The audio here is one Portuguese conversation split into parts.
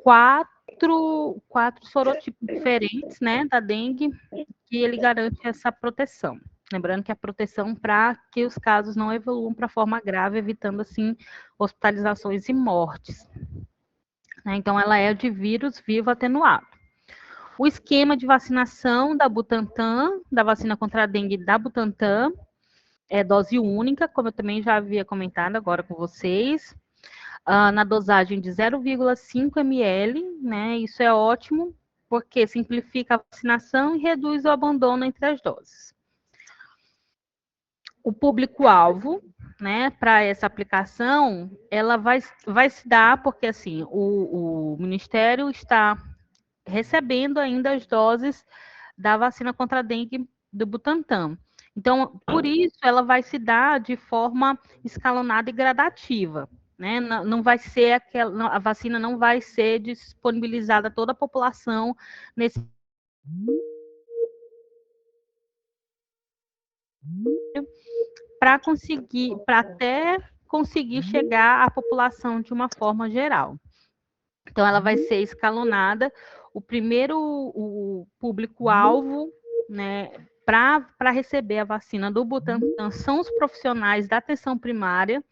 quatro sorotipos diferentes, né, da dengue, que ele garante essa proteção. Lembrando que a proteção para que os casos não evoluam para forma grave, evitando, assim, hospitalizações e mortes. Então, ela é de vírus vivo atenuado. O esquema de vacinação da Butantan, da vacina contra a dengue da Butantan, é dose única, como eu também já havia comentado agora com vocês, na dosagem de 0,5 ml, né? Isso é ótimo, porque simplifica a vacinação e reduz o abandono entre as doses. O público-alvo, né, para essa aplicação, ela vai se dar, porque assim, o Ministério está recebendo ainda as doses da vacina contra a dengue do Butantan. Então, por isso, ela vai se dar de forma escalonada e gradativa, né? Não vai ser a vacina não vai ser disponibilizada a toda a população nesse para até conseguir chegar à população de uma forma geral. Então, ela vai ser escalonada. O público-alvo, né, para receber a vacina do Butantan são os profissionais da atenção primária,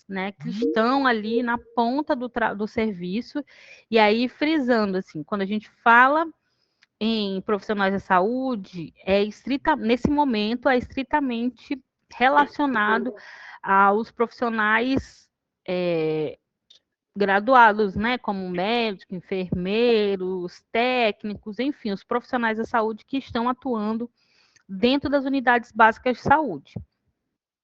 né, que estão ali na ponta do serviço. E aí, frisando, assim, quando a gente fala em profissionais da saúde, nesse momento, é estritamente relacionado aos profissionais graduados, né, como médicos, enfermeiros, técnicos, enfim, os profissionais da saúde que estão atuando dentro das unidades básicas de saúde.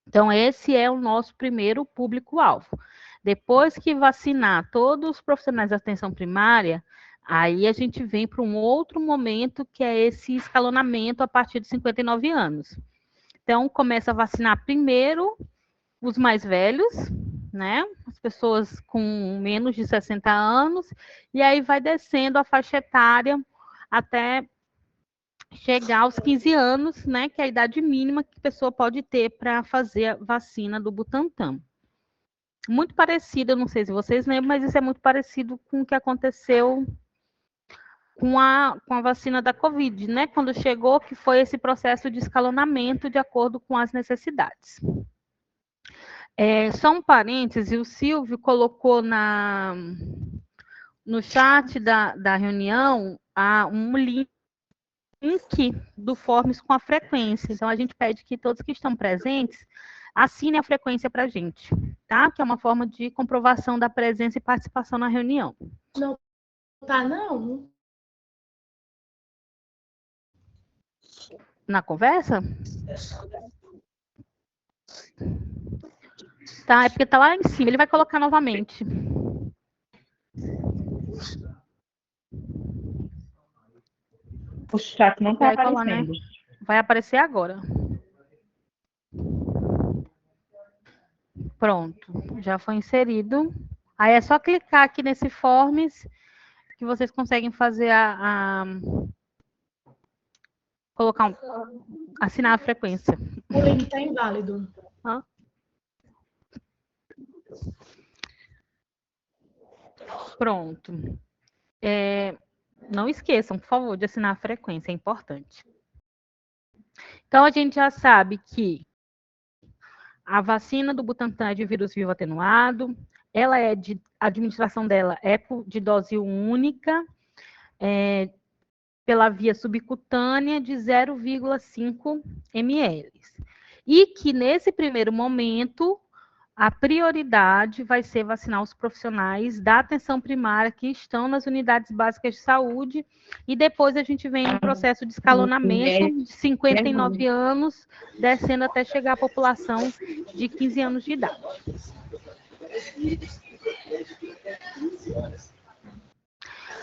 Então, esse é o nosso primeiro público-alvo. Depois que vacinar todos os profissionais da atenção primária, aí a gente vem para um outro momento, que é esse escalonamento a partir de 59 anos. Então, começa a vacinar primeiro os mais velhos, né? As pessoas com menos de 60 anos, e aí vai descendo a faixa etária até chegar aos 15 anos, né? Que é a idade mínima que a pessoa pode ter para fazer a vacina do Butantan. Muito parecido, eu não sei se vocês lembram, mas isso é muito parecido com o que aconteceu com a vacina da Covid, né? Quando chegou, que foi esse processo de escalonamento de acordo com as necessidades. Só um parêntese, o Silvio colocou no chat da reunião um link do Forms com a frequência. Então, a gente pede que todos que estão presentes assinem a frequência para a gente, tá? Que é uma forma de comprovação da presença e participação na reunião. Não tá, não? Na conversa? Tá, é porque tá lá em cima. Ele vai colocar novamente. O chat não está aparecendo. Né? Vai aparecer agora. Pronto, já foi inserido. Aí é só clicar aqui nesse Forms que vocês conseguem fazer colocar assinar a frequência. O link está inválido. Pronto. Não esqueçam, por favor, de assinar a frequência, é importante. Então, a gente já sabe que a vacina do Butantan é de vírus vivo atenuado, a administração dela é de dose única, pela via subcutânea de 0,5 ml. E que, nesse primeiro momento, a prioridade vai ser vacinar os profissionais da atenção primária que estão nas unidades básicas de saúde, e depois a gente vem em processo de escalonamento de 59 anos, descendo até chegar à população de 15 anos de idade.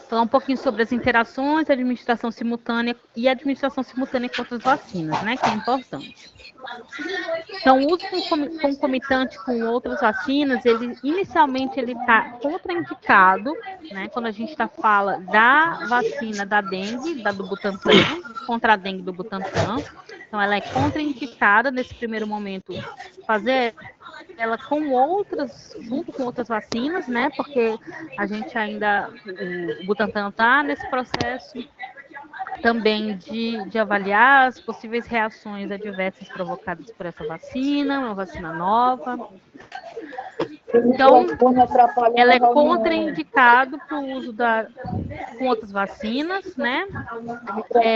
Falar um pouquinho sobre as interações, administração simultânea e administração simultânea com outras vacinas, né, que é importante. Então, o uso concomitante com outras vacinas, inicialmente ele está contraindicado, né, quando a gente fala da vacina da dengue, do Butantan, contra a dengue do Butantan. Então, ela é contraindicada nesse primeiro momento fazer ela com outras, junto com outras vacinas, né? Porque a gente ainda, o Butantan está nesse processo também de avaliar as possíveis reações adversas provocadas por essa vacina, uma vacina nova. Então, ela é contraindicado para o uso com outras vacinas, né?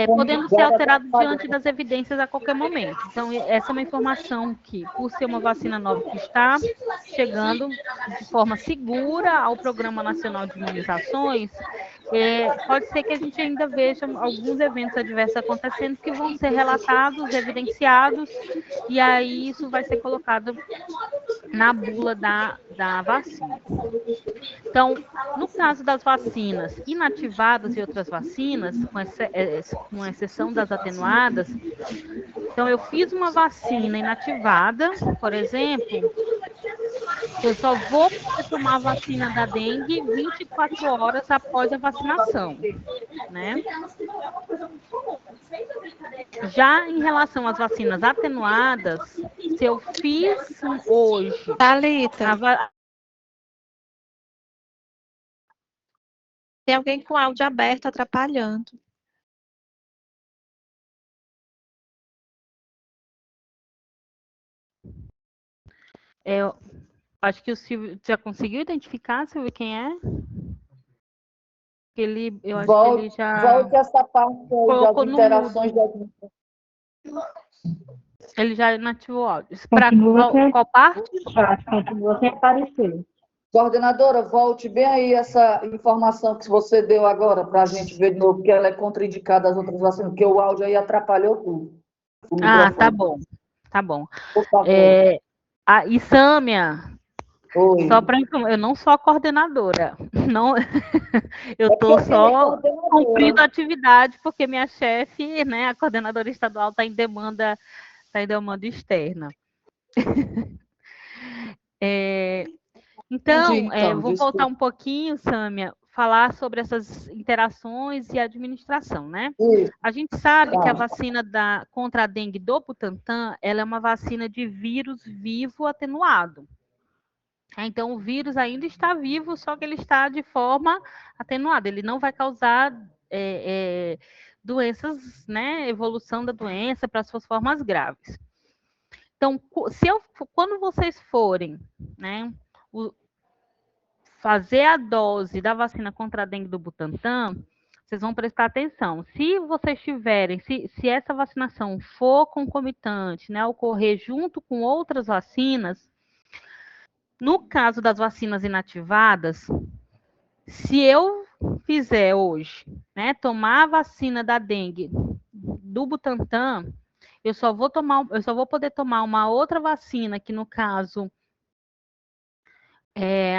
Podendo ser alterado diante das evidências a qualquer momento. Então, essa é uma informação que, por ser uma vacina nova que está chegando de forma segura ao Programa Nacional de Imunizações, pode ser que a gente ainda veja alguns eventos adversos acontecendo que vão ser relatados, evidenciados, e aí isso vai ser colocado na bula da vacina. Então, no caso das vacinas inativadas e outras vacinas, com exceção das atenuadas, então eu fiz uma vacina inativada, por exemplo, eu só vou poder tomar a vacina da dengue 24 horas após a vacinação, né? Já em relação às vacinas atenuadas, se eu fiz hoje... Thalita, tem alguém com áudio aberto atrapalhando. Eu acho que o Silvio já conseguiu identificar, Silvio, quem é? Eu acho que ele já volte essa parte aí colocou das no interações mudo. Ele já inativou o áudio. Para qual parte? Continua sem aparecer. Coordenadora, volte bem aí essa informação que você deu agora para a gente ver de novo, que ela é contraindicada às outras vacinas, porque o áudio aí atrapalhou tudo. Tá bom. Tá bom. Por favor. E Sâmia, Oi. só para informar, eu não sou a coordenadora. Não, eu estou só cumprindo a atividade, porque minha chefe, né, a coordenadora estadual, está em demanda externa. Então, vou voltar um pouquinho, Sâmia, falar sobre essas interações e administração, né? A gente sabe que a vacina contra a dengue do Butantan, ela é uma vacina de vírus vivo atenuado. Então, o vírus ainda está vivo, só que ele está de forma atenuada. Ele não vai causar doenças, né? Evolução da doença para suas formas graves. Então, quando vocês forem, né? Fazer a dose da vacina contra a dengue do Butantan, vocês vão prestar atenção. Se vocês tiverem, se essa vacinação for concomitante, né, ocorrer junto com outras vacinas, no caso das vacinas inativadas, se eu fizer hoje, né, tomar a vacina da dengue do Butantan, eu só vou poder tomar uma outra vacina, que no caso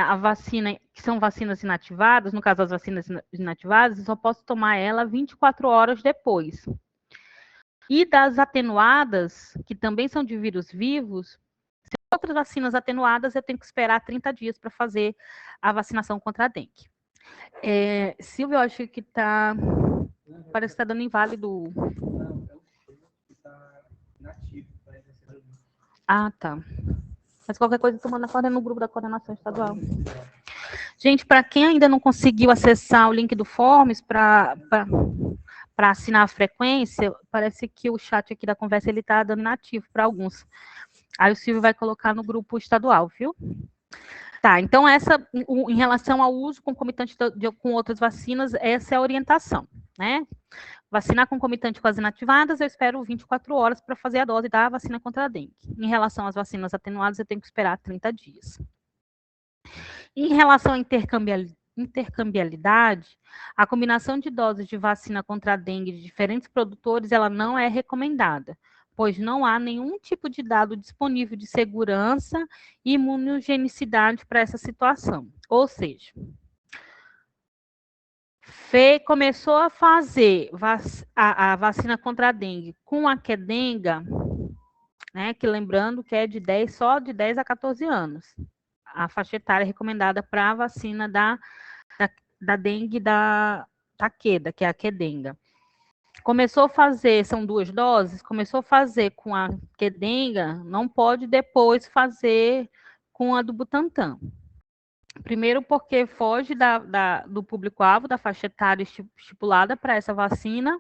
a vacina, que são vacinas inativadas, no caso das vacinas inativadas, eu só posso tomar ela 24 horas depois. E das atenuadas, que também são de vírus vivos, outras vacinas atenuadas, eu tenho que esperar 30 dias para fazer a vacinação contra a dengue. Silvio, eu acho que está... Parece que está dando inválido. Tá. Mas qualquer coisa, tu manda no grupo da coordenação estadual. Gente, para quem ainda não conseguiu acessar o link do Forms para assinar a frequência, parece que o chat aqui da conversa ele está dando inativo para alguns. Aí o Silvio vai colocar no grupo estadual, viu? Tá, então em relação ao uso concomitante com outras vacinas, essa é a orientação, né? Vacinar concomitante com as inativadas, eu espero 24 horas para fazer a dose da vacina contra a dengue. Em relação às vacinas atenuadas, eu tenho que esperar 30 dias. Em relação à intercambialidade, a combinação de doses de vacina contra a dengue de diferentes produtores, ela não é recomendada, pois não há nenhum tipo de dado disponível de segurança e imunogenicidade para essa situação. Ou seja, começou a fazer a vacina contra a dengue com a quedenga, né, que lembrando que é só de 10 a 14 anos. A faixa etária recomendada para a vacina da dengue da queda, que é a quedenga. começou a fazer, são 2 doses, começou a fazer com a Qdenga, não pode depois fazer com a do Butantan. Primeiro porque foge do público-alvo, da faixa etária estipulada para essa vacina,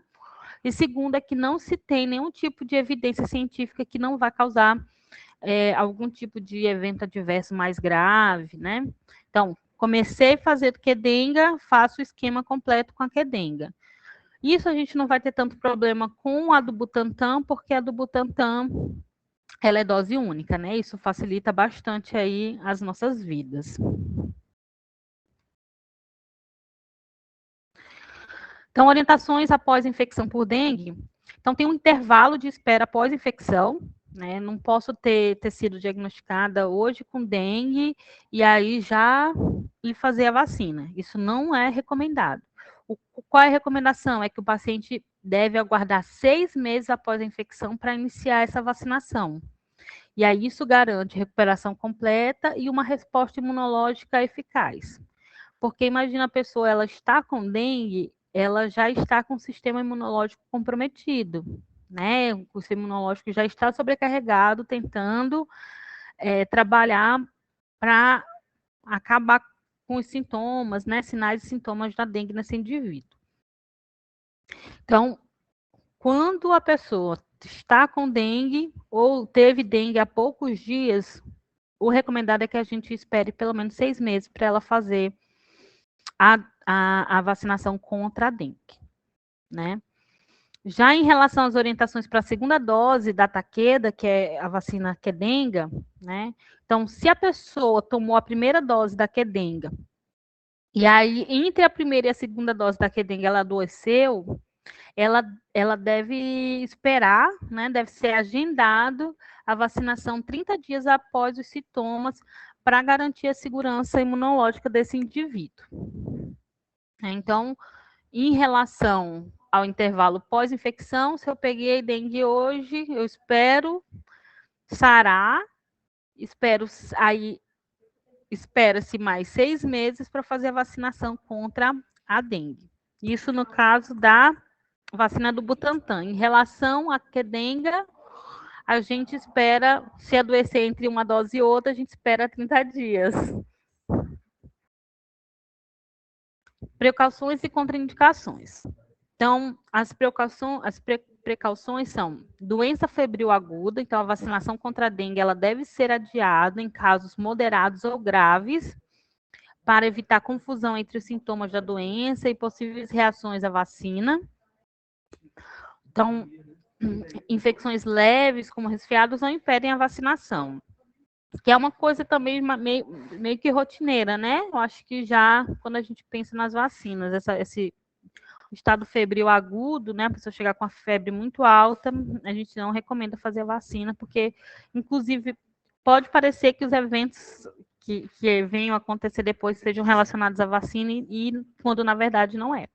e segundo é que não se tem nenhum tipo de evidência científica que não vai causar algum tipo de evento adverso mais grave, né? Então, comecei a fazer Qdenga, faço o esquema completo com a Qdenga. Isso a gente não vai ter tanto problema com a do Butantan, porque a do Butantan, ela é dose única, né? Isso facilita bastante aí as nossas vidas. Então, orientações após infecção por dengue. Então, tem um intervalo de espera após infecção, né? Não posso ter sido diagnosticada hoje com dengue e aí já lhe fazer a vacina. Isso não é recomendado. Qual é a recomendação? É que o paciente deve aguardar 6 meses após a infecção para iniciar essa vacinação. E aí isso garante recuperação completa e uma resposta imunológica eficaz. Porque imagina a pessoa, ela está com dengue, ela já está com o sistema imunológico comprometido, né? O sistema imunológico já está sobrecarregado, tentando trabalhar para acabar com os sintomas, né? Sinais e sintomas da dengue nesse indivíduo. Então, quando a pessoa está com dengue ou teve dengue há poucos dias, o recomendado é que a gente espere pelo menos 6 meses para ela fazer a vacinação contra a dengue, né? Já em relação às orientações para a segunda dose da Takeda, que é a vacina Qdenga, né? Então, se a pessoa tomou a primeira dose da Qdenga, e aí, entre a primeira e a segunda dose da Qdenga, ela adoeceu, ela deve esperar, né? Deve ser agendado a vacinação 30 dias após os sintomas, para garantir a segurança imunológica desse indivíduo. Então, em relação ao intervalo pós-infecção, se eu peguei dengue hoje, eu espero sarar, espera-se mais 6 meses para fazer a vacinação contra a dengue. Isso no caso da vacina do Butantan. Em relação à Qdenga, a gente espera, se adoecer entre uma dose e outra, a gente espera 30 dias. Precauções e contraindicações. Então, as precauções são doença febril aguda, então a vacinação contra a dengue ela deve ser adiada em casos moderados ou graves, para evitar confusão entre os sintomas da doença e possíveis reações à vacina. Então, infecções leves, como resfriados, não impedem a vacinação. Que é uma coisa também meio que rotineira, né? Eu acho que já, quando a gente pensa nas vacinas, esse estado febril agudo, né? A pessoa chegar com a febre muito alta, a gente não recomenda fazer a vacina, porque, inclusive, pode parecer que os eventos que venham a acontecer depois sejam relacionados à vacina, e quando, na verdade, não é.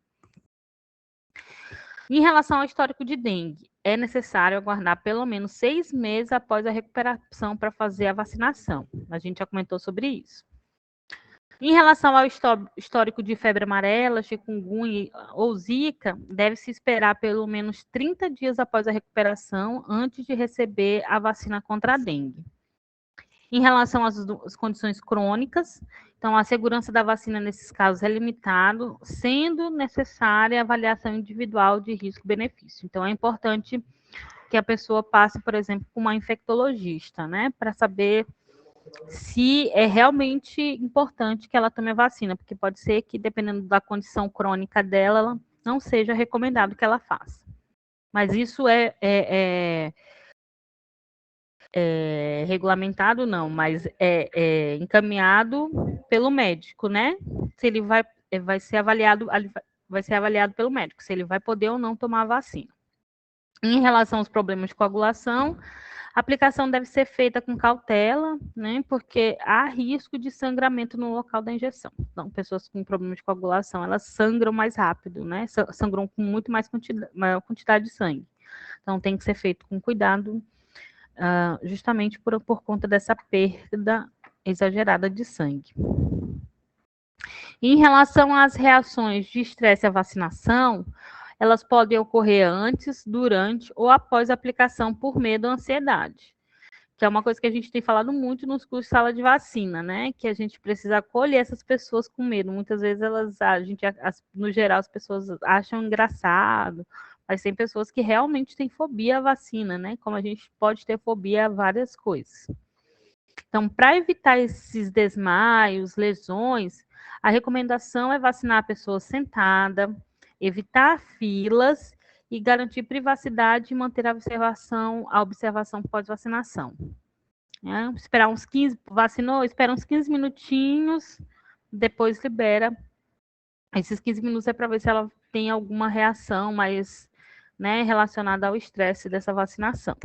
Em relação ao histórico de dengue, é necessário aguardar pelo menos 6 meses após a recuperação para fazer a vacinação. A gente já comentou sobre isso. Em relação ao histórico de febre amarela, chikungunya ou zika, deve-se esperar pelo menos 30 dias após a recuperação antes de receber a vacina contra a dengue. Em relação às condições crônicas, então a segurança da vacina nesses casos é limitado, sendo necessária a avaliação individual de risco-benefício. Então é importante que a pessoa passe, por exemplo, com uma infectologista, né, para saber se é realmente importante que ela tome a vacina, porque pode ser que, dependendo da condição crônica dela, não seja recomendado que ela faça. Mas isso é regulamentado, não, mas é encaminhado pelo médico, né? Se ele vai ser avaliado pelo médico, se ele vai poder ou não tomar a vacina. Em relação aos problemas de coagulação, a aplicação deve ser feita com cautela, né? Porque há risco de sangramento no local da injeção. Então, pessoas com problemas de coagulação, elas sangram mais rápido, né? Sangram com muito maior quantidade de sangue. Então, tem que ser feito com cuidado, justamente por conta dessa perda exagerada de sangue. Em relação às reações de estresse à vacinação, elas podem ocorrer antes, durante ou após a aplicação por medo ou ansiedade, que é uma coisa que a gente tem falado muito nos cursos de sala de vacina, né? Que a gente precisa acolher essas pessoas com medo. Muitas vezes no geral, as pessoas acham engraçado, mas tem pessoas que realmente têm fobia à vacina, né? Como a gente pode ter fobia a várias coisas. Então, para evitar esses desmaios, lesões, a recomendação é vacinar a pessoa sentada, evitar filas e garantir privacidade e manter a observação pós-vacinação. Esperar uns 15, vacinou, espera uns 15 minutinhos, depois libera. Esses 15 minutos é para ver se ela tem alguma reação mais, né, relacionada ao estresse dessa vacinação.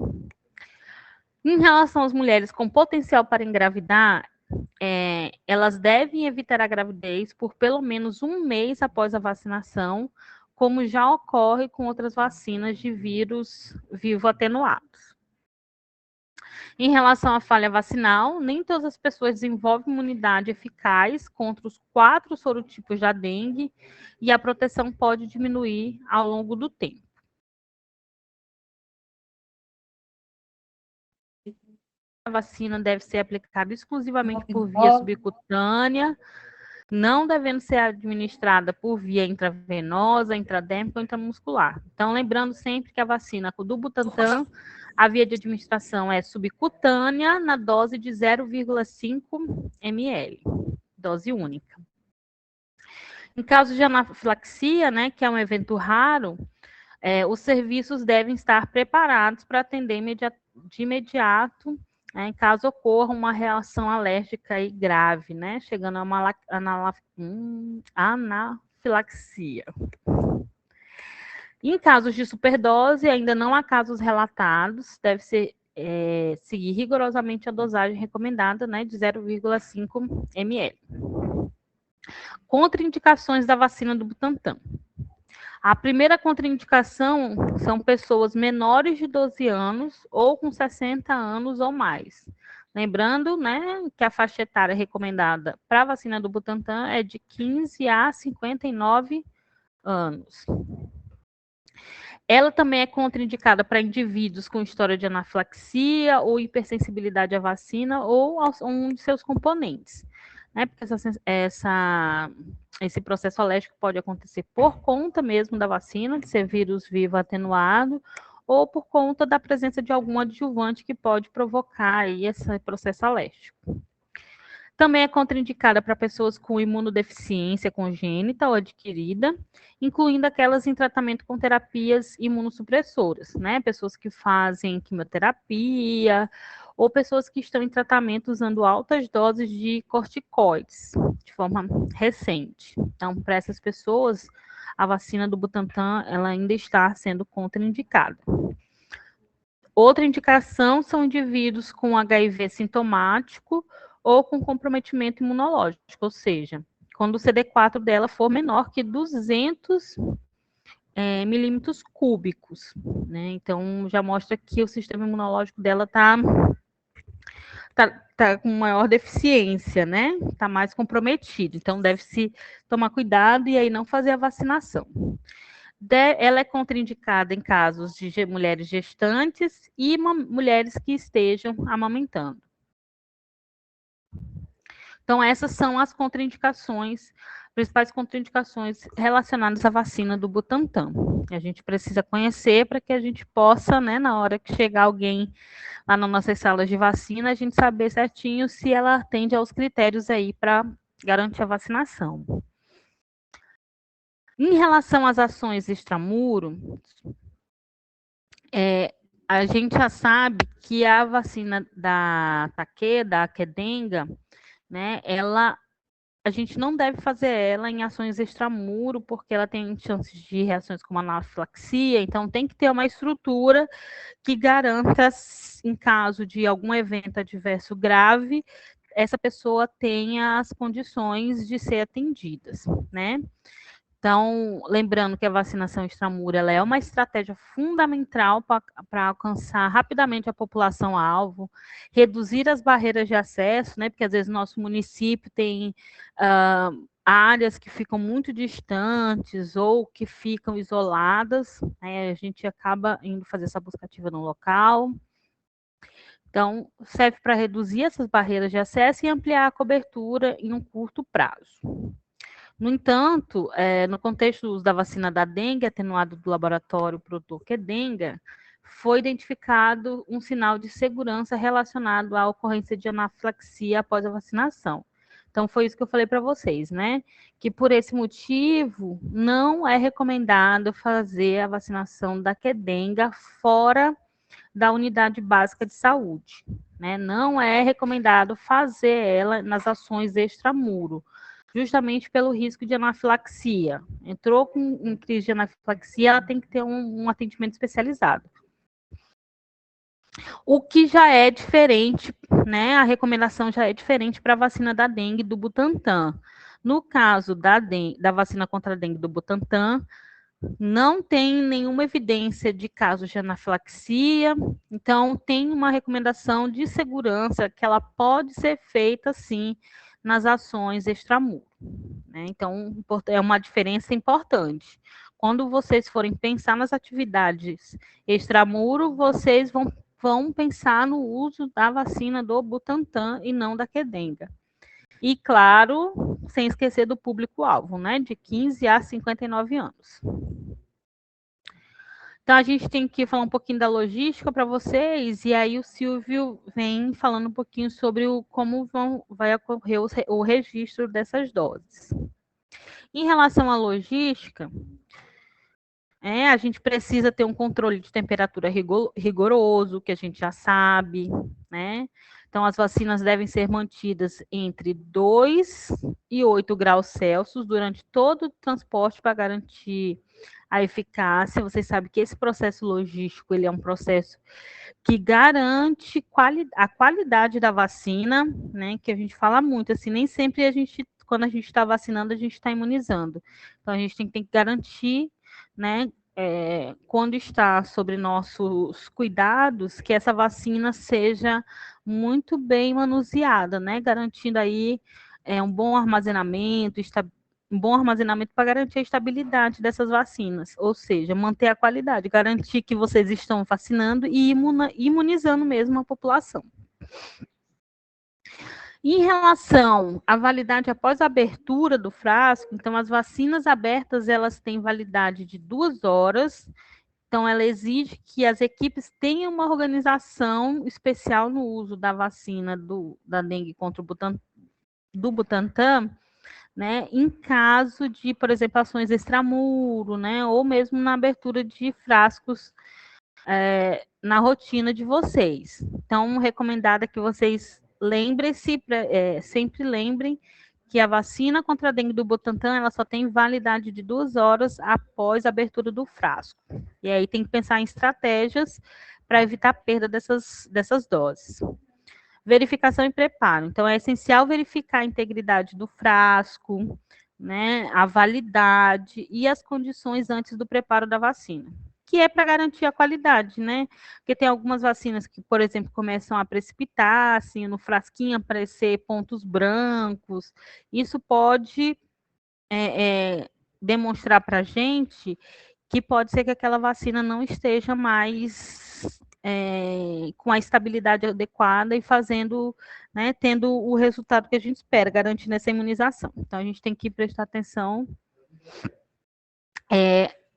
Em relação às mulheres com potencial para engravidar, elas devem evitar a gravidez por pelo menos um mês após a vacinação, como já ocorre com outras vacinas de vírus vivo atenuados. Em relação à falha vacinal, nem todas as pessoas desenvolvem imunidade eficaz contra os 4 sorotipos da dengue e a proteção pode diminuir ao longo do tempo. A vacina deve ser aplicada exclusivamente por via subcutânea, não devendo ser administrada por via intravenosa, intradérmica ou intramuscular. Então, lembrando sempre que a vacina do Butantan, a via de administração é subcutânea na dose de 0,5 ml, dose única. Em caso de anafilaxia, né, que é um evento raro, os serviços devem estar preparados para atender de imediato, em caso ocorra uma reação alérgica e grave, né, chegando a uma anafilaxia. Em casos de superdose, ainda não há casos relatados, deve ser seguir rigorosamente a dosagem recomendada, né, de 0,5 ml. Contraindicações da vacina do Butantan. A primeira contraindicação são pessoas menores de 12 anos ou com 60 anos ou mais. Lembrando, né, que a faixa etária recomendada para a vacina do Butantan é de 15 a 59 anos. Ela também é contraindicada para indivíduos com história de anafilaxia ou hipersensibilidade à vacina ou a um de seus componentes, né? Porque esse processo alérgico pode acontecer por conta mesmo da vacina, de ser vírus vivo atenuado, ou por conta da presença de algum adjuvante que pode provocar aí esse processo alérgico. Também é contraindicada para pessoas com imunodeficiência congênita ou adquirida, incluindo aquelas em tratamento com terapias imunossupressoras, né? Pessoas que fazem quimioterapia ou pessoas que estão em tratamento usando altas doses de corticoides, de forma recente. Então, para essas pessoas, a vacina do Butantan, ela ainda está sendo contraindicada. Outra indicação são indivíduos com HIV sintomático ou com comprometimento imunológico, ou seja, quando o CD4 dela for menor que 200 milímetros cúbicos, né? Então, já mostra que o sistema imunológico dela está com maior deficiência, né? Está mais comprometido. Então, deve-se tomar cuidado e aí não fazer a vacinação. Ela é contraindicada em casos de mulheres gestantes e mulheres que estejam amamentando. Então, essas são as contraindicações, principais contraindicações relacionadas à vacina do Butantan. A gente precisa conhecer para que a gente possa, né, na hora que chegar alguém lá nas nossas salas de vacina, a gente saber certinho se ela atende aos critérios aí para garantir a vacinação. Em relação às ações extramuro, a gente já sabe que a vacina da Takeda, a Kedenga, né, a gente não deve fazer ela em ações extramuro, porque ela tem chances de reações como anafilaxia, então tem que ter uma estrutura que garanta, em caso de algum evento adverso grave, essa pessoa tenha as condições de ser atendida, né? Então, lembrando que a vacinação extramuro ela é uma estratégia fundamental para alcançar rapidamente a população-alvo, reduzir as barreiras de acesso, né? Porque às vezes nosso município tem áreas que ficam muito distantes ou que ficam isoladas, né? A gente acaba indo fazer essa busca ativa no local. Então, serve para reduzir essas barreiras de acesso e ampliar a cobertura em um curto prazo. No entanto, no contexto do uso da vacina da dengue, atenuado do laboratório produtor Qdenga, foi identificado um sinal de segurança relacionado à ocorrência de anafilaxia após a vacinação. Então, foi isso que eu falei para vocês, né? Que por esse motivo, não é recomendado fazer a vacinação da Qdenga fora da unidade básica de saúde, né? Não é recomendado fazer ela nas ações extramuro, justamente pelo risco de anafilaxia. Entrou em crise de anafilaxia, ela tem que ter um atendimento especializado. O que já é diferente, né? A recomendação já é diferente para a vacina da dengue do Butantan. No caso da vacina contra a dengue do Butantan, não tem nenhuma evidência de casos de anafilaxia, então tem uma recomendação de segurança que ela pode ser feita, sim, nas ações extramuro, né? Então, é uma diferença importante. Quando vocês forem pensar nas atividades extramuro, vocês vão pensar no uso da vacina do Butantan e não da Qdenga. E, claro, sem esquecer do público-alvo, né? De 15 a 59 anos. Então, a gente tem que falar um pouquinho da logística para vocês, e aí o Silvio vem falando um pouquinho sobre como vai ocorrer o registro dessas doses. Em relação à logística, a gente precisa ter um controle de temperatura rigoroso, que a gente já sabe, né? Então, as vacinas devem ser mantidas entre 2 e 8 graus Celsius durante todo o transporte para garantir a eficácia. Vocês sabem que esse processo logístico, ele é um processo que garante a qualidade da vacina, né? Que a gente fala muito, assim, nem sempre quando a gente está vacinando, a gente está imunizando. Então, a gente tem que garantir, né, quando está sobre nossos cuidados, que essa vacina seja muito bem manuseada, né, garantindo aí um bom armazenamento para garantir a estabilidade dessas vacinas, ou seja, manter a qualidade, garantir que vocês estão vacinando e imunizando mesmo a população. Em relação à validade após a abertura do frasco, então as vacinas abertas, elas têm validade de 2 horas, então ela exige que as equipes tenham uma organização especial no uso da vacina da dengue contra do Butantan, né, em caso de, por exemplo, ações extramuro, né, ou mesmo na abertura de frascos na rotina de vocês. Então, recomendada que vocês sempre lembrem que a vacina contra a dengue do Butantan, ela só tem validade de 2 horas após a abertura do frasco. E aí tem que pensar em estratégias para evitar a perda dessas doses. Verificação e preparo. Então, é essencial verificar a integridade do frasco, né, a validade e as condições antes do preparo da vacina, que é para garantir a qualidade, né? Porque tem algumas vacinas que, por exemplo, começam a precipitar, assim, no frasquinho aparecer pontos brancos. Isso pode demonstrar para a gente que pode ser que aquela vacina não esteja mais com a estabilidade adequada e né, tendo o resultado que a gente espera, garantindo essa imunização. Então, a gente tem que prestar atenção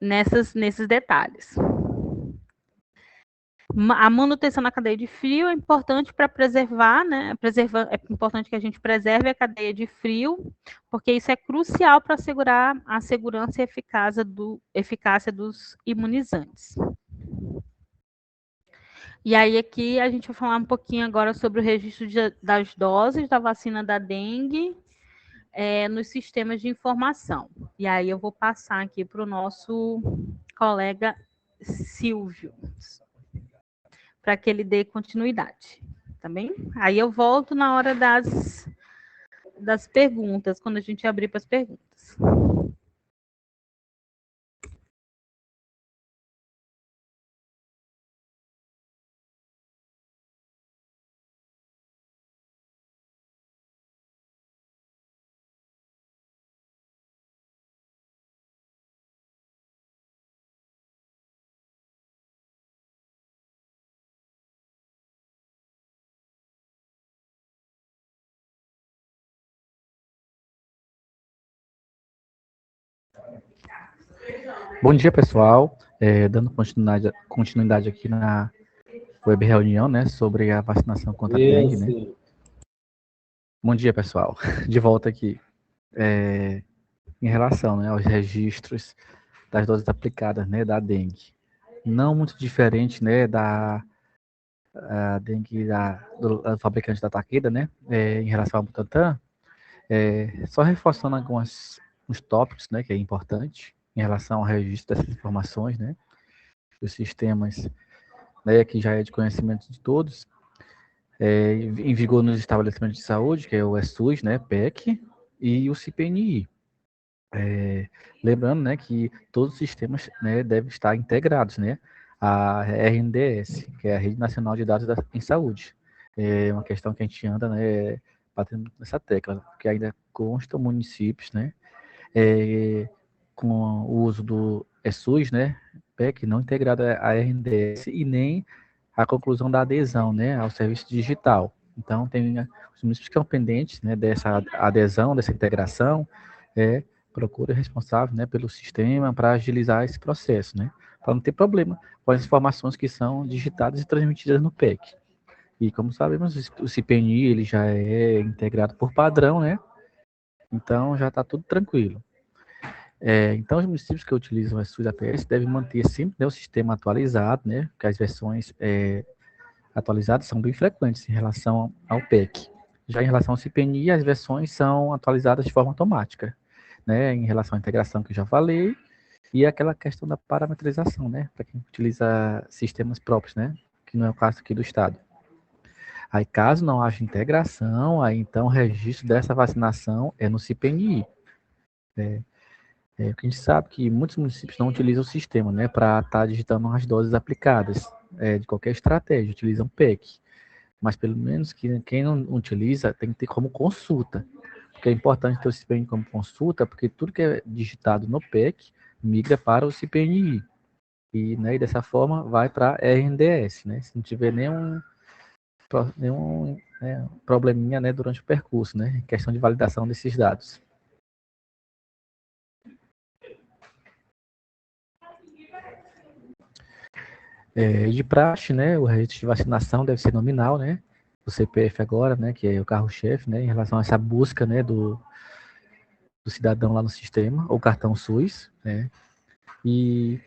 nesses detalhes. A manutenção na cadeia de frio é importante para preservar, né? É importante que a gente preserve a cadeia de frio, porque isso é crucial para assegurar a segurança e eficácia dos imunizantes. E aí aqui a gente vai falar um pouquinho agora sobre o registro das doses da vacina da dengue nos sistemas de informação. E aí eu vou passar aqui para o nosso colega Silvio, para que ele dê continuidade, tá bem? Aí eu volto na hora das perguntas, quando a gente abrir para as perguntas. Bom dia, pessoal. Dando continuidade aqui na web reunião, né, sobre a vacinação contra a dengue, né? Isso. Bom dia, pessoal. De volta aqui. Em relação, né, aos registros das doses aplicadas, né, da dengue. Não muito diferente, né, da dengue do fabricante da Takeda, né, em relação ao Butantan. Só reforçando uns tópicos, né, que é importante em relação ao registro dessas informações, né, dos sistemas, né, que já é de conhecimento de todos, em vigor nos estabelecimentos de saúde, que é o SUS, né, PEC, e o CPNI. Lembrando, né, que todos os sistemas, né, devem estar integrados, né, à RNDS, que é a Rede Nacional de Dados em Saúde. É uma questão que a gente anda, né, batendo nessa tecla, porque ainda constam municípios, né, com o uso do SUS, né, PEC, não integrado à RNDS e nem a conclusão da adesão, né, ao serviço digital. Então, tem os municípios que estão pendentes, né, dessa adesão, dessa integração, procura responsável, né, pelo sistema para agilizar esse processo, né, para não ter problema com as informações que são digitadas e transmitidas no PEC. E como sabemos, o CPNI ele já é integrado por padrão, né, então já está tudo tranquilo. Então, os municípios que utilizam a SUS APS devem manter sempre, né, o sistema atualizado, né, porque as versões atualizadas são bem frequentes em relação ao PEC. Já em relação ao CPNI, as versões são atualizadas de forma automática, né, em relação à integração que eu já falei, e aquela questão da parametrização, né, para quem utiliza sistemas próprios, né, que não é o caso aqui do Estado. Aí, caso não haja integração, aí então o registro dessa vacinação é no CPNI. Porque a gente sabe que muitos municípios não utilizam o sistema, né, para estar digitando as doses aplicadas, de qualquer estratégia, utilizam PEC. Mas pelo menos quem não utiliza tem que ter como consulta. Porque é importante ter o CPNI como consulta, porque tudo que é digitado no PEC migra para o CPNI. E, né, e dessa forma vai para a RNDS, né, se não tiver nenhum probleminha, né, durante o percurso, né, em questão de validação desses dados. De praxe, né, o registro de vacinação deve ser nominal, né, o CPF agora, né, que é o carro-chefe, né, em relação a essa busca, né, do cidadão lá no sistema, ou cartão SUS, né, e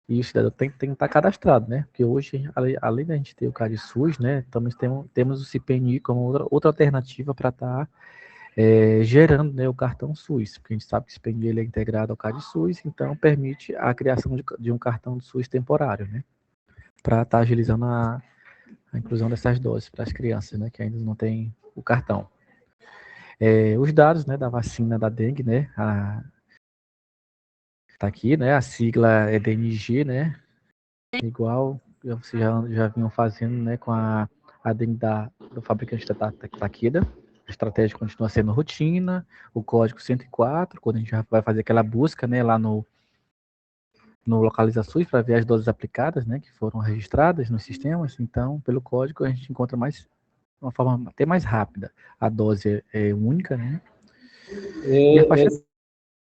o cidadão tem que estar cadastrado, né, porque hoje, além da gente ter o CAD SUS, né, também temos o CPNI como outra alternativa para estar gerando, né, o cartão SUS, porque a gente sabe que o CPNI ele é integrado ao CAD SUS, então permite a criação de um cartão de SUS temporário, né, para estar agilizando a inclusão dessas doses para as crianças, né, que ainda não tem o cartão. Os dados, né, da vacina da dengue, né, tá aqui, né, a sigla é DNG, né, igual vocês já vinham fazendo, né, com a dengue do fabricante da Takeda. A estratégia continua sendo rotina, o código 104, quando a gente já vai fazer aquela busca, né, lá no Localiza SUS para ver as doses aplicadas, né, que foram registradas nos sistemas. Então, pelo código, a gente encontra uma forma até mais rápida. A dose é única, né? E a faixa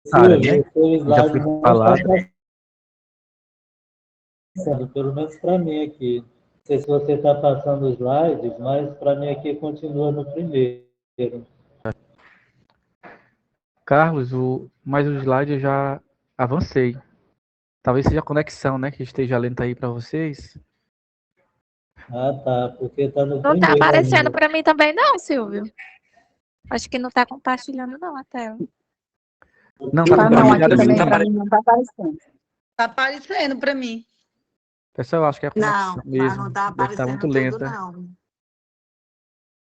etária, né? Já foi falado. Pelo menos para mim aqui. Não sei se você está passando os slides, mas para mim aqui continua no primeiro. Carlos, mais o slide eu já avancei. Talvez seja a conexão, né, que esteja lenta aí para vocês. Ah, tá, porque está no Não primeiro. tá aparecendo para mim também não, Silvio. Acho que não tá compartilhando não a tela. Não, tá compartilhado aqui também sim. para mim não tá aparecendo. Tá aparecendo para mim. Pessoal, eu acho que é a conexão Não, mesmo. não tá Deve estar aparecendo muito tudo, lenta. não.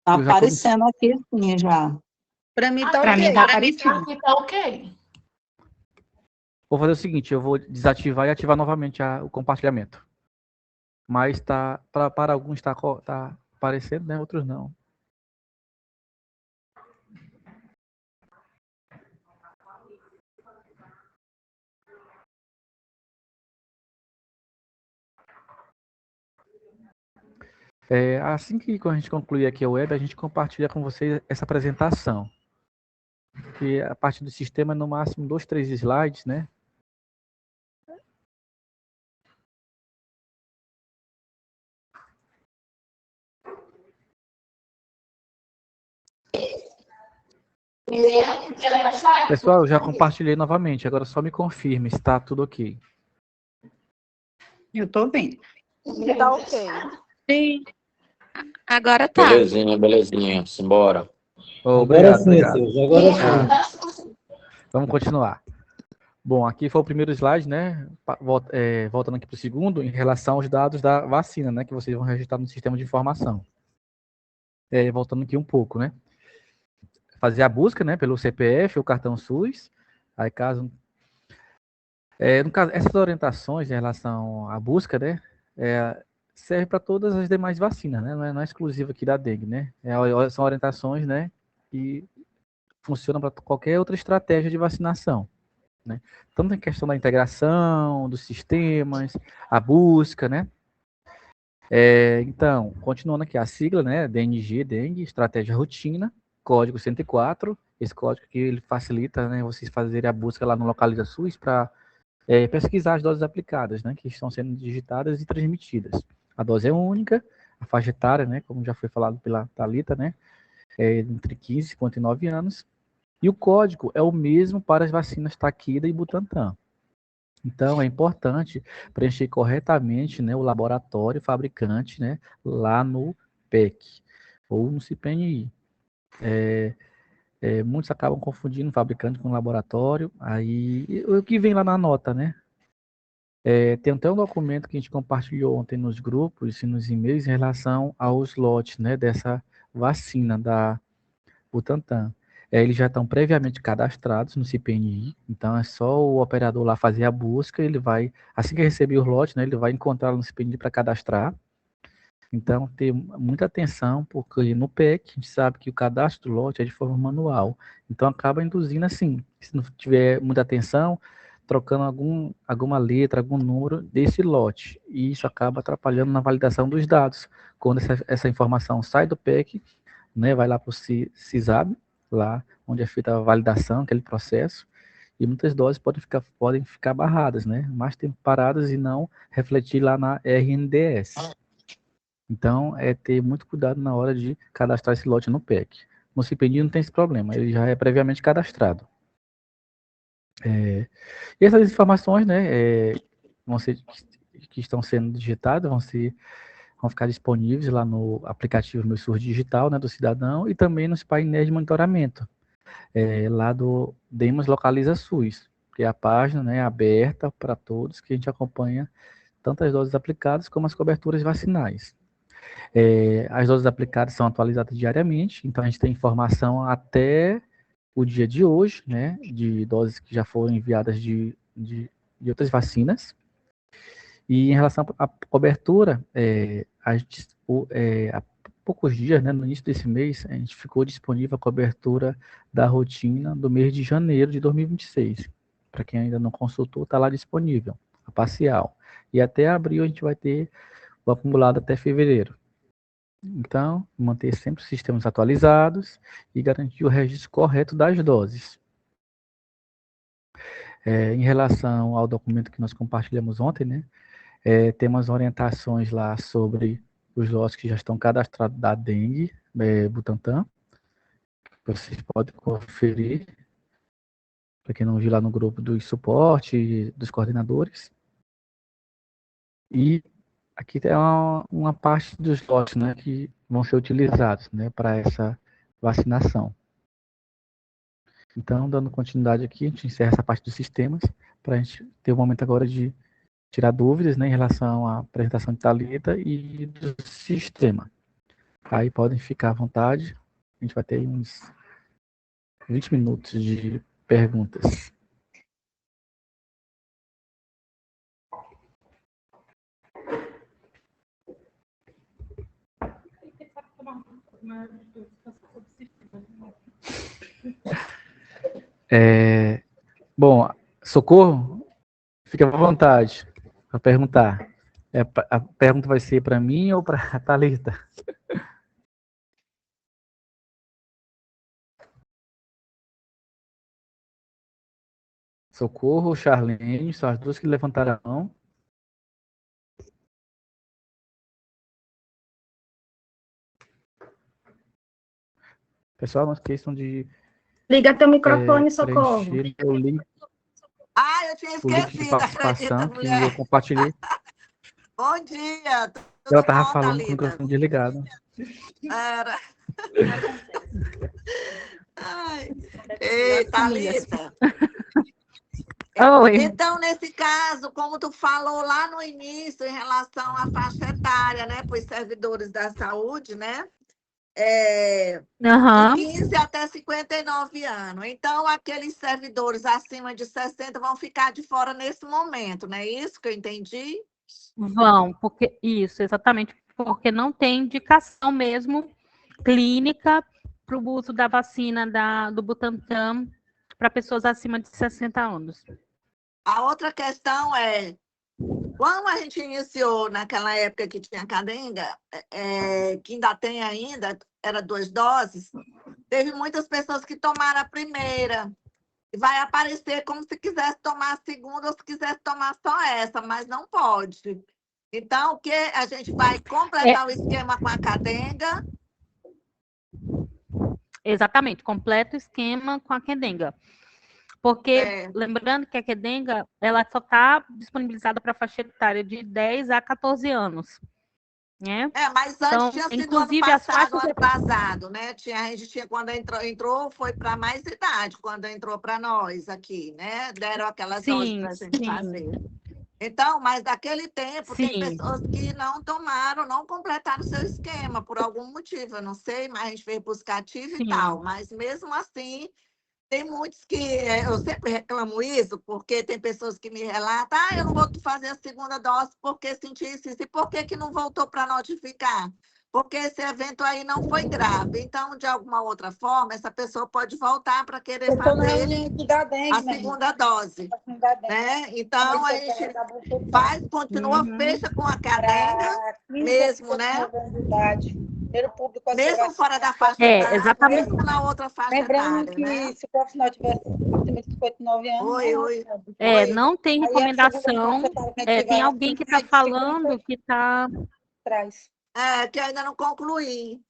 Tá Eu já aparecendo aqui sim já. Para mim tá Para ok. mim tá aparecendo. Aqui tá ok. Vou fazer o seguinte, eu vou desativar e ativar novamente o compartilhamento. Mas para alguns tá aparecendo, né? Outros não. Assim que quando a gente concluir aqui a web, a gente compartilha com vocês essa apresentação. Que a partir do sistema, no máximo 2, 3 slides, né? Pessoal, eu já compartilhei novamente. Agora só me confirme se está tudo ok. Eu tô bem. Tá ok. Sim. Agora tá. Belezinha, belezinha. Simbora. Oh, Agora obrigado, sim, obrigado. Silvio, agora sim. Vamos continuar. Bom, aqui foi o primeiro slide, né? Voltando aqui para o segundo, em relação aos dados da vacina, né? Que vocês vão registrar no sistema de informação. Voltando aqui um pouco, né? Fazer a busca, né? Pelo CPF ou cartão SUS. Aí, caso... no caso, essas orientações em relação à busca, né? Serve para todas as demais vacinas, né? Não é exclusiva aqui da dengue, né? São orientações, né? Que funcionam para qualquer outra estratégia de vacinação. Né? Tanto em questão da integração, dos sistemas, a busca, né? Então, continuando aqui, a sigla, né? DNG, Dengue, Estratégia Rotina, código 104, esse código que ele facilita, né, vocês fazerem a busca lá no Localiza SUS para pesquisar as doses aplicadas, né, que estão sendo digitadas e transmitidas. A dose é única, a faixa etária, né, como já foi falado pela Thalita, né, entre 15 e 59 anos, e o código é o mesmo para as vacinas Takeda e Butantan. Então, é importante preencher corretamente, né, o laboratório fabricante, né, lá no PEC ou no CPNI. Muitos acabam confundindo fabricante com laboratório, aí o que vem lá na nota, né? Tem até um documento que a gente compartilhou ontem nos grupos e nos e-mails em relação aos lotes, né, dessa vacina da Butantan. Eles já estão previamente cadastrados no CPNI, então é só o operador lá fazer a busca, ele vai, assim que receber os lotes, né, ele vai encontrar no CPNI para cadastrar. Então, ter muita atenção, porque no PEC, a gente sabe que o cadastro do lote é de forma manual, então acaba induzindo assim, se não tiver muita atenção, trocando alguma letra, algum número desse lote, e isso acaba atrapalhando na validação dos dados. Quando essa informação sai do PEC, né, vai lá para o CISAB, lá onde é feita a validação, aquele processo, e muitas doses podem ficar barradas, né, mais tempo paradas e não refletir lá na RNDS. Então, ter muito cuidado na hora de cadastrar esse lote no PEC. No CPNI não tem esse problema, ele já é previamente cadastrado. E essas informações, né, que estão sendo digitadas, vão ficar disponíveis lá no aplicativo Meu SUS Digital, né, do cidadão, e também nos painéis de monitoramento, lá do Demos Localiza SUS, que é a página, né, aberta para todos, que a gente acompanha tanto as doses aplicadas como as coberturas vacinais. As doses aplicadas são atualizadas diariamente, então a gente tem informação até o dia de hoje, né, de doses que já foram enviadas de outras vacinas. E em relação à cobertura, há poucos dias, né, no início desse mês, a gente ficou disponível a cobertura da rotina do mês de janeiro de 2026. Para quem ainda não consultou, está lá disponível, a parcial. E até abril a gente vai ter o acumulado até fevereiro. Então, manter sempre os sistemas atualizados e garantir o registro correto das doses. Em relação ao documento que nós compartilhamos ontem, né, tem umas orientações lá sobre os lotes que já estão cadastrados da dengue, Butantan. Vocês podem conferir, para quem não viu lá no grupo do suporte, dos coordenadores. E aqui tem uma parte dos lotes, né, que vão ser utilizados, né, para essa vacinação. Então, dando continuidade aqui, a gente encerra essa parte dos sistemas, para a gente ter o momento agora de tirar dúvidas, né, em relação à apresentação de Thalita e do sistema. Aí podem ficar à vontade, a gente vai ter uns 20 minutos de perguntas. Bom, Socorro, fica à vontade para perguntar. A pergunta vai ser para mim ou para a Thalita? Socorro, Charlene, são as duas que levantaram a mão. Pessoal, não esqueçam de Liga teu microfone, Socorro. preencher o link Eu tinha de esquecido, acredita, participação que mulher. eu compartilhei. Bom dia. Ela Tudo estava bom, falando com o Thalita? microfone desligado. Era. Ai. Ei, Thalita. Oi. Então, nesse caso, como tu falou lá no início, em relação à faixa etária, né, para os servidores da saúde, né, Aham. de 15 até 59 anos. Então, aqueles servidores acima de 60 vão ficar de fora nesse momento, não é isso que eu entendi? Vão, porque isso, exatamente, porque não tem indicação mesmo clínica para o uso da vacina do Butantan para pessoas acima de 60 anos. A outra questão é, quando a gente iniciou naquela época que tinha cadenga, que ainda tem ainda, era 2 doses, teve muitas pessoas que tomaram a primeira. E vai aparecer como se quisesse tomar a segunda ou se quisesse tomar só essa, mas não pode. Então, o que a gente vai completar o esquema com a cadenga? Exatamente, completa o esquema com a Quedenga. Porque, lembrando que a Quedenga, ela só está disponibilizada para a faixa etária de 10 a 14 anos. Né? Mas antes então, tinha sido inclusive, ano as passado, faixas... ano atrasado, né? A gente tinha, quando entrou, foi para mais idade, quando entrou para nós aqui, né? Deram aquelas doses para a gente fazer. Então, mas daquele tempo, tem pessoas que não tomaram, não completaram seu esquema, por algum motivo, eu não sei, mas a gente veio buscar ativo e tal. Mas mesmo assim, tem muitos que, eu sempre reclamo isso, porque tem pessoas que me relatam, eu não vou fazer a segunda dose porque senti isso, e por que não voltou para notificar? Porque esse evento aí não foi grave. Então, de alguma outra forma, essa pessoa pode voltar para querer fazer a segunda dose. Né? Então, a gente continua, fecha com a cadenga, mesmo, né? Mesmo fora da faixa etária, exatamente. mesmo na outra faixa Lembrando etária, que né? se o profissional tivesse acima de 59 anos... Oi. não tem recomendação. Tem alguém que está falando que está... que eu ainda não concluí.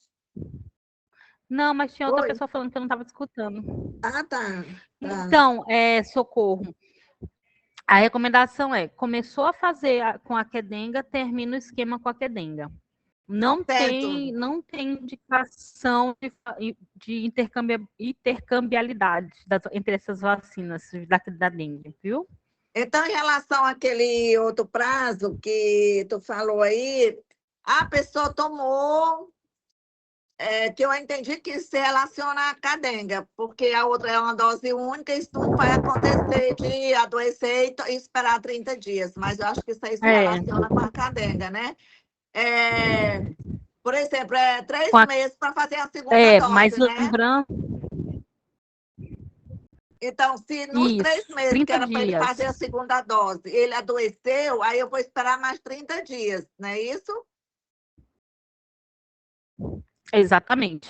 Não, mas tinha outra pessoa falando que eu não estava escutando. Tá. Então, Socorro. A recomendação começou a fazer com a Quedenga, termina o esquema com a Quedenga. Não tem indicação de intercambialidade entre essas vacinas da dengue, viu? Então, em relação àquele outro prazo que tu falou aí, a pessoa tomou, que eu entendi que se relaciona à cadenga, porque a outra é uma dose única, isso não vai acontecer de adoecer e esperar 30 dias, mas eu acho que isso aí se relaciona com a cadenga, né? Por exemplo, 3 meses para fazer a segunda dose, mas né? lembrando... Então, se nos 3 meses que era para ele fazer a segunda dose, ele adoeceu, aí eu vou esperar mais 30 dias, não é isso? Exatamente.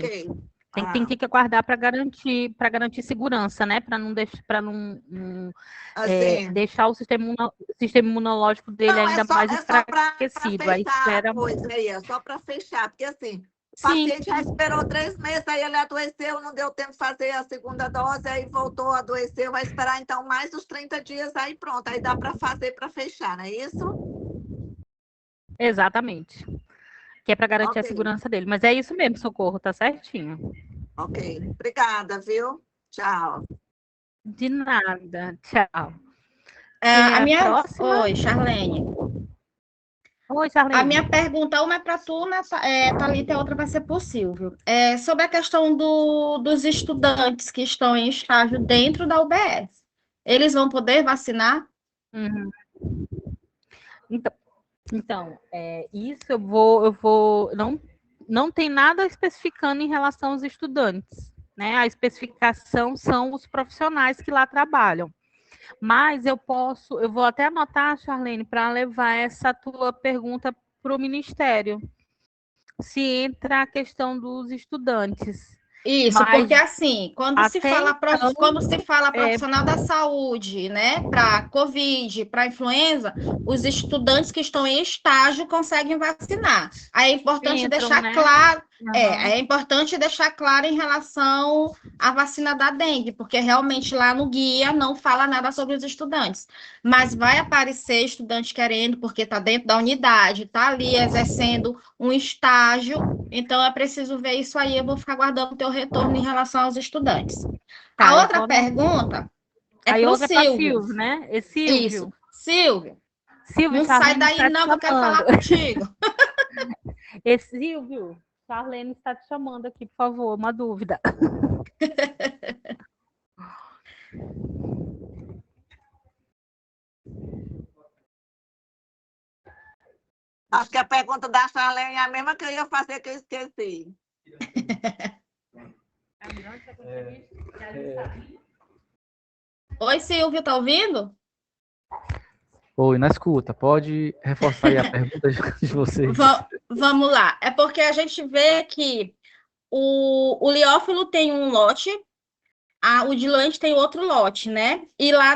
Ok. Tem que aguardar para garantir segurança, né? Para não deixar o sistema imunológico dele ainda mais enfraquecido. Aí espera... é só para fechar, porque assim, o paciente já esperou 3 meses, aí ele adoeceu, não deu tempo de fazer a segunda dose, aí voltou, adoeceu, vai esperar então mais os 30 dias, aí pronto, aí dá para fazer para fechar, não é isso? Exatamente. Que é para garantir a segurança dele. Mas é isso mesmo, Socorro, tá certinho. Ok. Obrigada, viu? Tchau. De nada. Tchau. Oi, Charlene. Oi, Charlene. A minha pergunta, uma é para tu, né, Thalita, e a outra vai ser para o Silvio. Sobre a questão dos estudantes que estão em estágio dentro da UBS. Eles vão poder vacinar? Uhum. Então, isso eu vou não tem nada especificando em relação aos estudantes, né? A especificação são os profissionais que lá trabalham. Mas eu vou até anotar, Charlene, para levar essa tua pergunta para o Ministério, se entra a questão dos estudantes. Isso, porque assim, quando se fala profissional da saúde, né, para Covid, para influenza, os estudantes que estão em estágio conseguem vacinar. Aí é importante deixar claro, É importante deixar claro em relação à vacina da dengue, porque realmente lá no guia não fala nada sobre os estudantes. Mas vai aparecer estudante querendo, porque está dentro da unidade, está ali exercendo um estágio. Então, é preciso ver isso aí. Eu vou ficar aguardando o teu retorno em relação aos estudantes. Tá, A outra pergunta é aí para o outra é para Silvio. Silvio, né? É Silvio. Isso. Silvio, Silvio, não sai Charlene daí está te não, que eu quero falar chamando. contigo. Silvio, Charlene está te chamando aqui, por favor, uma dúvida. Acho que a pergunta da Charlene é a mesma que eu ia fazer, que eu esqueci. Oi, Silvio, tá ouvindo? Oi, na escuta, pode reforçar aí a pergunta de vocês? Vamos lá. É porque a gente vê que o liófilo tem um lote, o diluente tem outro lote, né? E lá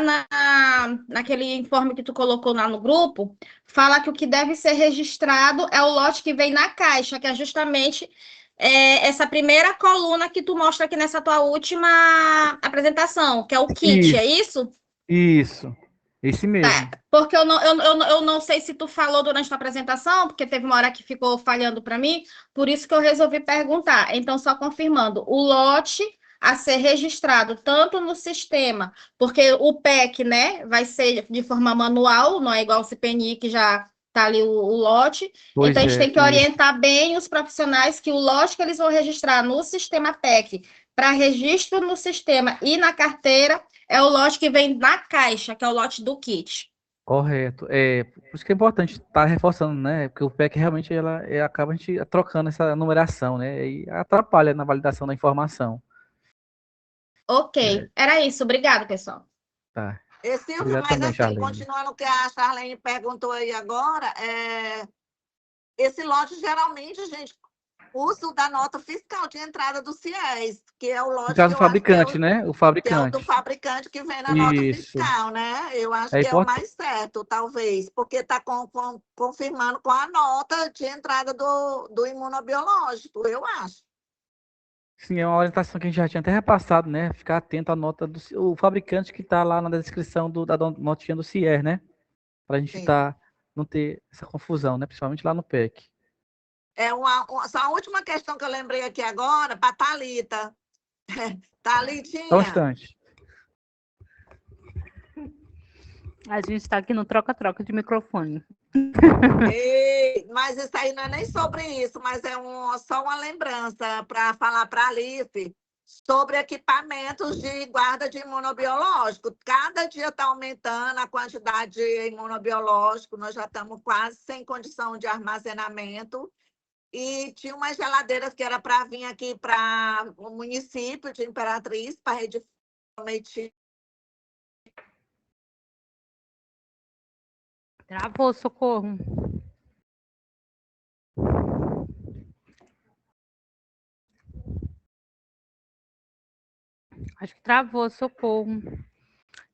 naquele informe que tu colocou lá no grupo, fala que o que deve ser registrado é o lote que vem na caixa, que é justamente essa primeira coluna que tu mostra aqui nessa tua última apresentação, que é o kit, é isso? Isso, esse mesmo. Porque eu não sei se tu falou durante a apresentação, porque teve uma hora que ficou falhando para mim, por isso que eu resolvi perguntar. Então, só confirmando, o lote a ser registrado tanto no sistema, porque o PEC, né, vai ser de forma manual, não é igual o CPNI, que já está ali o lote. Pois então, a gente tem que isso. orientar bem os profissionais que o lote que eles vão registrar no sistema PEC, para registro no sistema e na carteira, é o lote que vem na caixa, que é o lote do kit. Correto. Por isso que é importante estar reforçando, né? Porque o PEC realmente acaba a gente trocando essa numeração, né? E atrapalha na validação da informação. Ok, era isso. Obrigado, pessoal. Tá. Silvio, Obrigado mas também, assim, Charlene. continuando o que a Charlene perguntou aí agora, esse lote geralmente, gente, usa o da nota fiscal de entrada do CIES, que é o lote No caso que do eu acho que é fabricante, né? O que é o fabricante. do fabricante que vem na nota Isso. fiscal, né? Eu acho É que é o importante. mais certo, talvez, porque está confirmando com a nota de entrada do imunobiológico, eu acho. Sim, é uma orientação que a gente já tinha até repassado, né? Ficar atento à nota do fabricante que está lá na descrição da notinha do CIER, né? Para a gente não ter essa confusão, né? Principalmente lá no PEC. Só a última questão que eu lembrei aqui agora, para a Thalita. Thalitinha. Só um instante. A gente está aqui no troca-troca de microfone. Mas isso aí não é nem sobre isso, mas é só uma lembrança para falar para a Alice sobre equipamentos de guarda de imunobiológico. Cada dia está aumentando a quantidade de imunobiológico, nós já estamos quase sem condição de armazenamento. E tinha umas geladeiras que era para vir aqui para o município de Imperatriz, para a rede Leite. Travou, socorro. Acho que travou, socorro.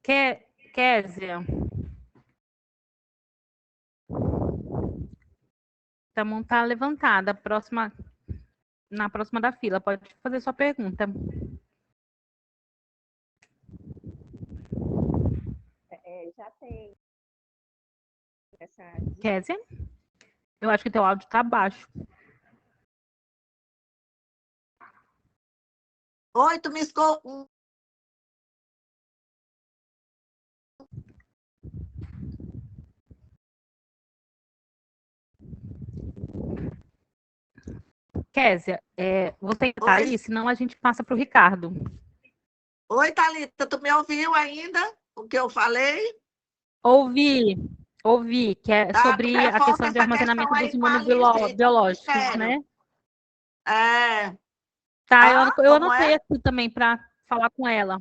Kézia. A mão está levantada. Na próxima da fila. Pode fazer sua pergunta. Já tem. Kézia? Eu acho que teu áudio está baixo. Oi, tu me escutou? Kézia, vou tentar aí, senão a gente passa para o Ricardo. Oi, Thalita, tu me ouviu ainda o que eu falei? Ouvi, que é sobre a questão de armazenamento dos imunobiológicos, né? Tá, eu anotei aqui também para falar com ela.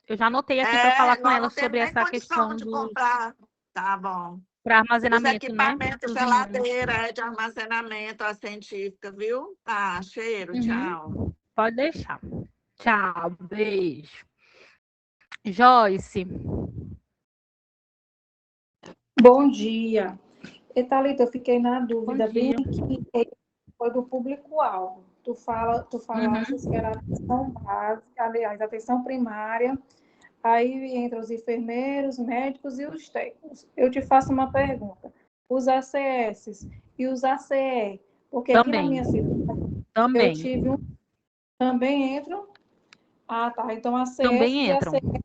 Eu já anotei aqui para falar com ela sobre essa questão de comprar. Tá bom. Para armazenamento, os equipamentos, né? Geladeira de armazenamento, a científica, viu? Tá, cheiro, tchau. Pode deixar. Tchau, beijo. Joyce. Bom dia. Thalita, eu fiquei na dúvida bem que foi do público-alvo. tu falaste que era atenção básica, aliás, atenção primária, aí entra os enfermeiros, médicos e os técnicos. Eu te faço uma pergunta. Os ACS e os ACE, porque aqui na minha cidade eu tive um... Também entram? Ah, tá. Então, ACS também e entram. ACS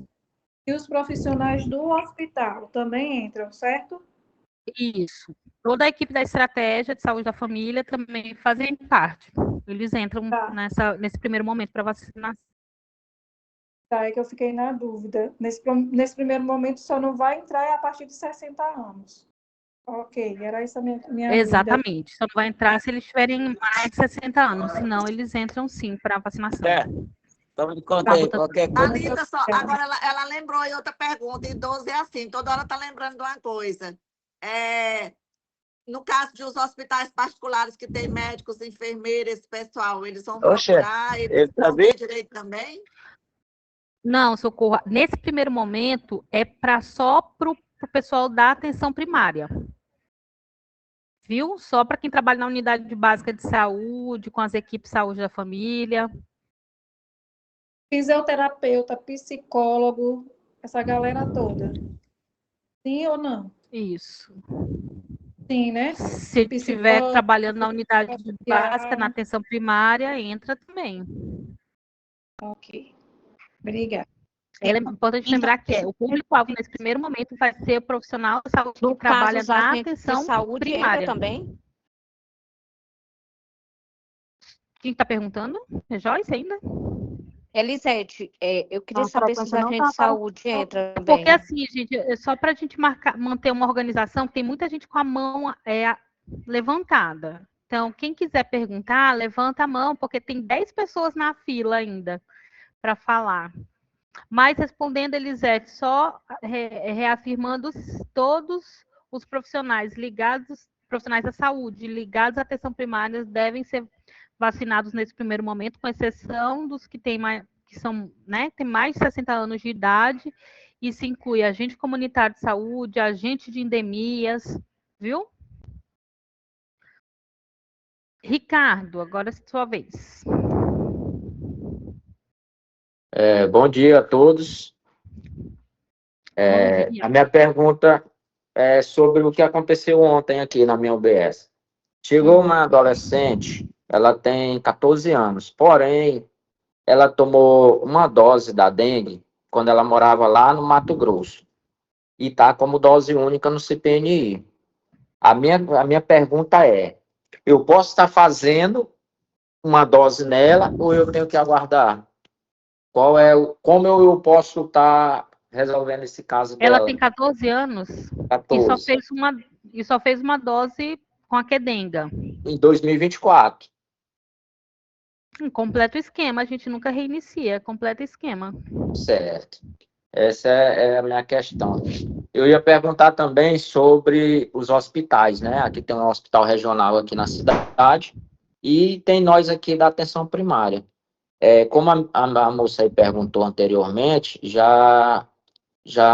e os profissionais do hospital também entram, certo? Isso. Toda a equipe da estratégia de saúde da família também fazem parte. Eles entram nesse primeiro momento para vacinação. Tá, é que eu fiquei na dúvida. Nesse primeiro momento só não vai entrar a partir de 60 anos. Ok, era essa a minha Exatamente. dúvida. Só não vai entrar se eles tiverem mais de 60 anos. Senão, eles entram sim para vacinação. Então me conta aí, qualquer coisa. Alita, agora ela lembrou em outra pergunta. Idoso é assim, toda hora está lembrando de uma coisa. No caso de os hospitais particulares que tem médicos, enfermeiros, esse pessoal, eles vão procurar, eles vão ter direito também? Não, Socorro. Nesse primeiro momento, é só para o pessoal da atenção primária. Viu? Só para quem trabalha na unidade básica de saúde, com as equipes de saúde da família. Fisioterapeuta, psicólogo, essa galera toda. Sim ou não? Isso. Sim, né? Se estiver trabalhando na unidade básica, na atenção primária, entra também. Ok. Obrigada. É importante lembrar que o público-alvo nesse primeiro momento vai ser o profissional de saúde que trabalha na atenção primária. Também? Quem está perguntando? É Joyce ainda? Elisete, eu queria saber se os agentes de saúde entram também. Porque assim, gente, é só para a gente manter uma organização, tem muita gente com a mão levantada. Então, quem quiser perguntar, levanta a mão, porque tem 10 pessoas na fila ainda para falar. Mas respondendo, Elisete, só reafirmando todos os profissionais profissionais da saúde ligados à atenção primária devem ser vacinados nesse primeiro momento, com exceção dos que têm mais de 60 anos de idade, e se inclui agente comunitário de saúde, agente de endemias, viu? Ricardo, agora é sua vez. Bom dia a todos. A minha pergunta é sobre o que aconteceu ontem aqui na minha UBS. Chegou uma adolescente, ela tem 14 anos, porém, ela tomou uma dose da dengue quando ela morava lá no Mato Grosso. E está como dose única no CPNI. A minha pergunta é, eu posso estar fazendo uma dose nela ou eu tenho que aguardar? Como eu posso estar resolvendo esse caso dela? Ela tem 14 anos 14. E só fez uma dose com a Quedenga. Em 2024. Completo esquema, a gente nunca reinicia, completo esquema. Certo. Essa é a minha questão. Eu ia perguntar também sobre os hospitais, né? Aqui tem um hospital regional aqui na cidade e tem nós aqui da atenção primária. Como a moça aí perguntou anteriormente, já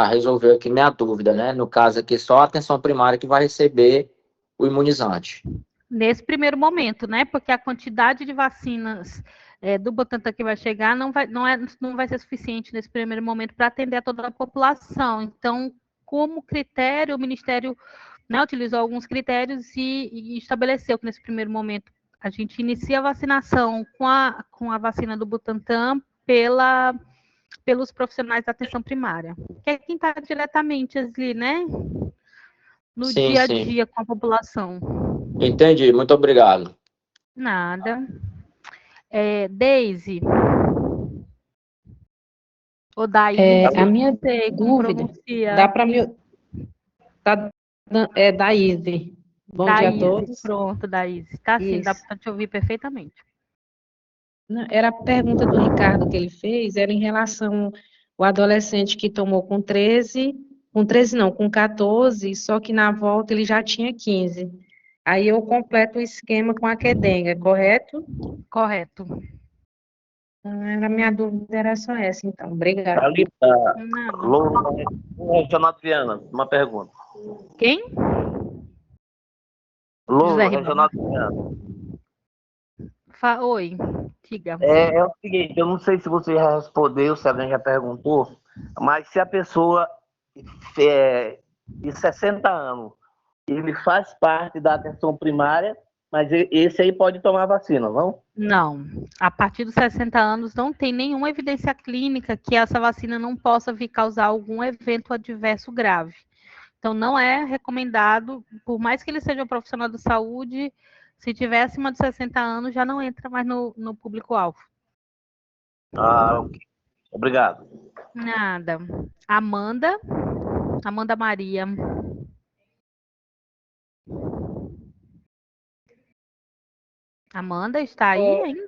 resolveu aqui minha dúvida, né? No caso aqui, só a atenção primária que vai receber o imunizante. Nesse primeiro momento, né? Porque a quantidade de vacinas do Butantan que vai chegar não vai ser suficiente nesse primeiro momento para atender a toda a população. Então, como critério, o Ministério, né, utilizou alguns critérios e estabeleceu que nesse primeiro momento a gente inicia a vacinação com a vacina do Butantan pelos profissionais da atenção primária, que é quem está diretamente ali, né? No dia a dia com a população. Entendi, muito obrigado. Nada. Deise. Ou Daíse. A minha dúvida, dá para me... Daíse. Bom dia a todos. Pronto, Daíse. Tá sim, dá para te ouvir perfeitamente. Não, era a pergunta do Ricardo que ele fez, era em relação ao adolescente que tomou com 14, só que na volta ele já tinha 15. Aí eu completo o esquema com a Quedenga, correto? Correto. A minha dúvida era só essa, então. Obrigada. Alita, Regional Viana, uma pergunta. Quem? Louro, Regional Viana. Oi, diga. É o seguinte, eu não sei se você já respondeu, se alguém já perguntou, mas se a pessoa de 60 anos, ele faz parte da atenção primária, mas esse aí pode tomar vacina, não? Não, a partir dos 60 anos não tem nenhuma evidência clínica que essa vacina não possa vir causar algum evento adverso grave. Então, não é recomendado, por mais que ele seja um profissional de saúde, se tiver acima de 60 anos, já não entra mais no público-alvo. Ah, ok. Obrigado. Nada. Amanda Maria. Amanda, está aí ainda?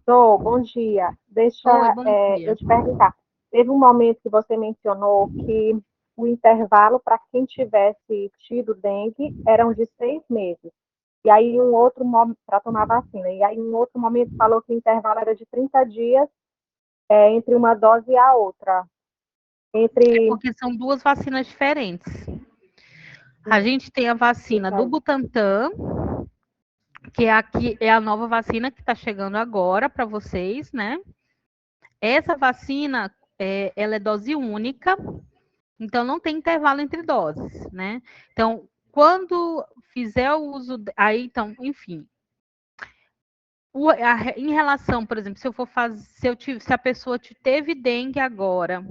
Bom dia. Deixa Oi, bom dia. eu te perguntar. Teve um momento que você mencionou que o intervalo para quem tivesse tido dengue eram de 6 meses. E aí, um outro momento, para tomar vacina. E aí, em outro momento, falou que o intervalo era de 30 dias entre uma dose e a outra. Porque são duas vacinas diferentes. A gente tem a vacina do Butantan, que é a nova vacina que está chegando agora para vocês, né? Essa vacina, ela é dose única, então não tem intervalo entre doses, né? Então, quando fizer o uso, aí então, enfim, em relação, por exemplo, se eu for fazer, se a pessoa teve dengue agora,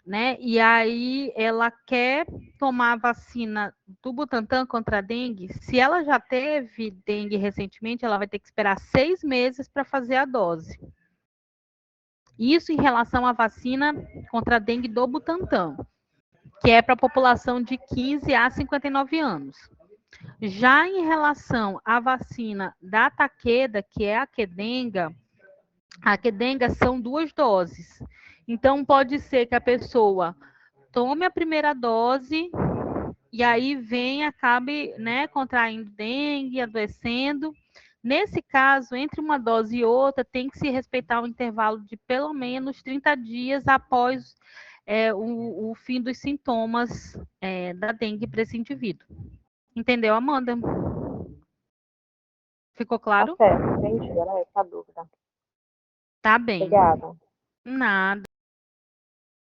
né? E aí ela quer tomar a vacina do Butantan contra a dengue, se ela já teve dengue recentemente, ela vai ter que esperar 6 meses para fazer a dose. Isso em relação à vacina contra a dengue do Butantan, que é para a população de 15 a 59 anos. Já em relação à vacina da Takeda, que é a Qdenga são 2 doses. Então, pode ser que a pessoa tome a primeira dose e aí acabe, né, contraindo dengue, adoecendo. Nesse caso, entre uma dose e outra, tem que se respeitar um intervalo de pelo menos 30 dias após o fim dos sintomas da dengue para esse indivíduo. Entendeu, Amanda? Ficou claro? Tá certo, entendi. Era essa a dúvida. Tá bem. Obrigada. Nada.